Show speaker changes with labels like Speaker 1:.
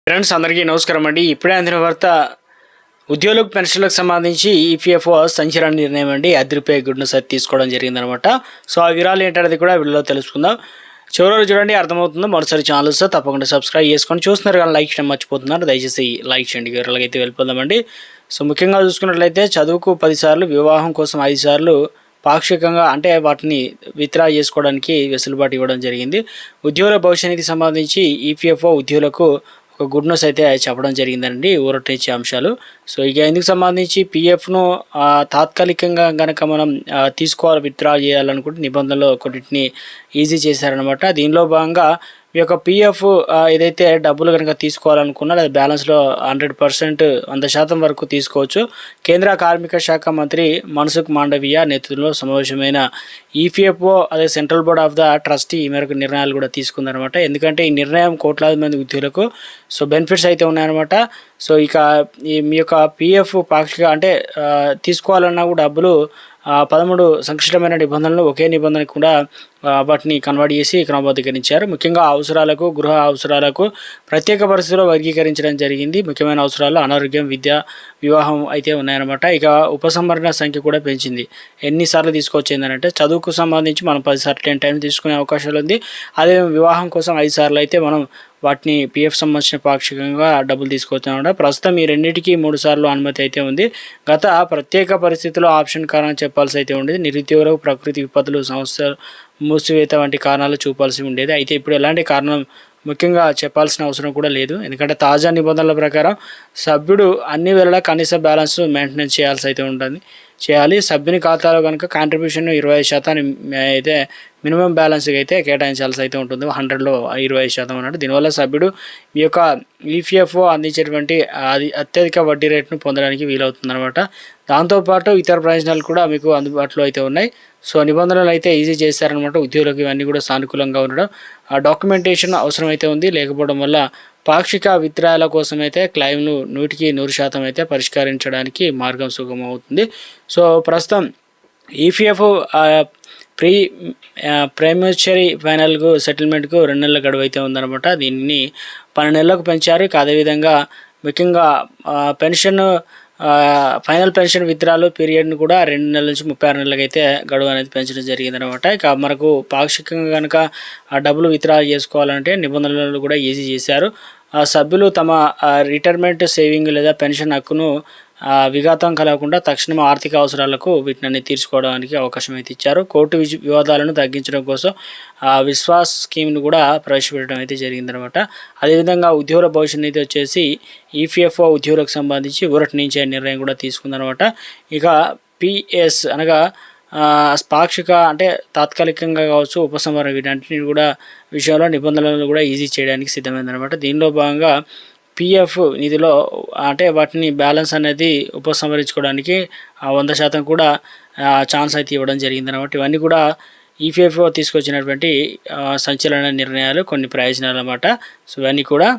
Speaker 1: Friends అందరికీ నమస్కారం అండి. ఇప్పుడే అందిన వార్త ఉద్యోగులకు పెన్షన్లకు సంబంధించి ఈపీఎఫ్ఓ సంచలన నిర్ణయం అండి. రూ. 10 సరి తీసుకోవడం జరిగిందనమాట. సో ఆ వివరాలు ఏంటనేది కూడా వీళ్ళలో తెలుసుకుందాం. చివరి చూడండి, అర్థమవుతుందో. మరోసారి ఛానల్ వస్తే తప్పకుండా సబ్స్క్రైబ్ చేసుకొని చూస్తున్నారు కానీ లైక్ చేయడం మర్చిపోతున్నారు. దయచేసి లైక్ చేయండి. వివరాలకి అయితే వెళ్ళిపోదామండి. సో ముఖ్యంగా చూసుకున్నట్లయితే చదువుకు 10 సార్లు, వివాహం కోసం 5 సార్లు పాక్షికంగా అంటే వాటిని విత్డ్రా చేసుకోవడానికి వెసులుబాటు ఇవ్వడం జరిగింది. ఉద్యోగుల భవిష్యత్తుకి సంబంధించి ఈపీఎఫ్ఓ ఉద్యోగులకు ఒక గుడ్ న్యూస్ అయితే చెప్పడం జరిగిందండి. ఊరటనిచ్చే అంశాలు. సో ఇక ఇందుకు సంబంధించి పీఎఫ్ను తాత్కాలికంగా కనుక మనం తీసుకోవాలి, విత్డ్రా చేయాలనుకుంటే నిబంధనలు కొన్నింటిని ఈజీ చేశారనమాట. దీనిలో భాగంగా ఈ యొక్క పీఎఫ్ ఏదైతే డబ్బులు కనుక తీసుకోవాలనుకున్నా అది బ్యాలెన్స్లో 100% వరకు తీసుకోవచ్చు. కేంద్ర కార్మిక శాఖ మంత్రి మన్సుఖ్ మాండవీయ నేతృత్వంలో సమావేశమైన ఈపీఎఫ్ఓ అదే central board of the trustee ఈ మేరకు నిర్ణయాలు కూడా తీసుకుందనమాట. ఎందుకంటే ఈ నిర్ణయం కోట్లాది మంది ఉద్యోగులకు సో బెనిఫిట్స్ అయితే ఉన్నాయన్నమాట. సో ఇక మీ యొక్క పీఎఫ్ పాక్షిక అంటే తీసుకోవాలన్నా కూడా డబ్బులు 13 సంక్లిష్టమైన నిబంధనలు ఒకే నిబంధన కూడా వాటిని కన్వర్ట్ చేసి క్రమబద్ధీకరించారు. ముఖ్యంగా అవసరాలకు, గృహ అవసరాలకు ప్రత్యేక పరిస్థితుల్లో వర్గీకరించడం జరిగింది. ముఖ్యమైన అవసరాలు అనారోగ్యం, విద్య, వివాహం అయితే ఉన్నాయన్నమాట. ఇక ఉపసంహరణ సంఖ్య కూడా పెంచింది. ఎన్నిసార్లు తీసుకోవచ్చిందనంటే చదువుకు సంబంధించి మనం 10 సార్లు 10 టైం తీసుకునే అవకాశాలు ఉంది. అదే వివాహం కోసం 5 సార్లు అయితే మనం వాటిని పీఎఫ్ సంబంధించిన పాక్షికంగా డబ్బులు తీసుకోవచ్చు. ప్రస్తుతం ఈ రెండింటికి 3 సార్లు అనుమతి అయితే ఉంది. గత ప్రత్యేక పరిస్థితుల్లో ఆప్షన్ కారణం చెప్పాల్సి అయితే ఉండేది. నిరుద్యోగులకు ప్రకృతి విపత్తులు, సంస్థలు మూసివేత వంటి కారణాలు చూపాల్సి ఉండేది. అయితే ఇప్పుడు ఎలాంటి కారణం ముఖ్యంగా చెప్పాల్సిన అవసరం కూడా లేదు. ఎందుకంటే తాజా నిబంధనల ప్రకారం సభ్యుడు అన్ని వేళలా కనీస బ్యాలెన్స్ మెయింటెనెన్స్ చేయాల్సి అయితే ఉంటుంది. సభ్యుని ఖాతాలో కనుక కాంట్రిబ్యూషన్ 25% అయితే మినిమం బ్యాలెన్స్కి అయితే కేటాయించాల్సి అయితే ఉంటుంది. 100లో 25% అన్నట్టు. దీనివల్ల సభ్యుడు మీ యొక్క ఈపీఎఫ్ఓ అందించేటువంటి అత్యధిక వడ్డీ రేటును పొందడానికి వీలవుతుందన్నమాట. దాంతోపాటు ఇతర ప్రయోజనాలు కూడా మీకు అందుబాటులో అయితే ఉన్నాయి. సో నిబంధనలు అయితే ఈజీ చేశారనమాట. ఉద్యోగులకు ఇవన్నీ కూడా సానుకూలంగా ఉండడం, డాక్యుమెంటేషన్ అవసరం అయితే ఉంది. లేకపోవడం వల్ల పాక్షిక విత్డ్రాల కోసం అయితే క్లెయిమ్ను 100% అయితే పరిష్కరించడానికి మార్గం సుగమం అవుతుంది. సో ప్రస్తుతం ఈపీఎఫ్ ప్రైమరీ ఫైనల్కు సెటిల్మెంట్కు 2 నెలల గడువు అయితే ఉందన్నమాట. దీన్ని 12 నెలలకు పెంచారు. ఇక అదేవిధంగా ముఖ్యంగా పెన్షన్ ఫైనల్ పెన్షన్ విత్డ్రాలు పీరియడ్ను కూడా 2 నెలల నుంచి 36 నెలలకు అయితే గడువు అనేది పెంచడం జరిగిందనమాట. ఇక మనకు పాక్షికంగా కనుక ఆ డబ్బులు విత్డ్రా చేసుకోవాలంటే నిబంధనలు కూడా ఈజీ చేశారు. సభ్యులు తమ రిటైర్మెంట్ సేవింగ్ లేదా పెన్షన్ హక్కును విఘాతం కలగకుండా తక్షణం ఆర్థిక అవసరాలకు వీటిని తీర్చుకోవడానికి అవకాశం అయితే ఇచ్చారు. కోర్టు వివాదాలను తగ్గించడం కోసం విశ్వాస్ స్కీమ్ను కూడా ప్రవేశపెట్టడం అయితే జరిగిందనమాట. అదేవిధంగా ఉద్యోగుల భవిష్యత్తు అయితే వచ్చేసి ఈపీఎఫ్ఓ ఉద్యోగులకు సంబంధించి ఊరటనించే నిర్ణయం కూడా తీసుకుందనమాట. ఇక పిఎస్ అనగా పాక్షిక అంటే తాత్కాలికంగా కావచ్చు, ఉపసంహరణ వీటన్నిటిని కూడా విషయంలో నిబంధనలను కూడా ఈజీ చేయడానికి సిద్ధమైందనమాట. దీనిలో భాగంగా పీఎఫ్ నిధిలో అంటే వాటిని బ్యాలెన్స్ అనేది ఉపసంహరించుకోవడానికి 100% కూడా ఛాన్స్ అయితే ఇవ్వడం జరిగిందనమాట. ఇవన్నీ కూడా ఈపీఎఫ్ఓ తీసుకొచ్చినటువంటి సంచలన నిర్ణయాలు, కొన్ని ప్రయోజనాలు అన్నమాట. సో ఇవన్నీ కూడా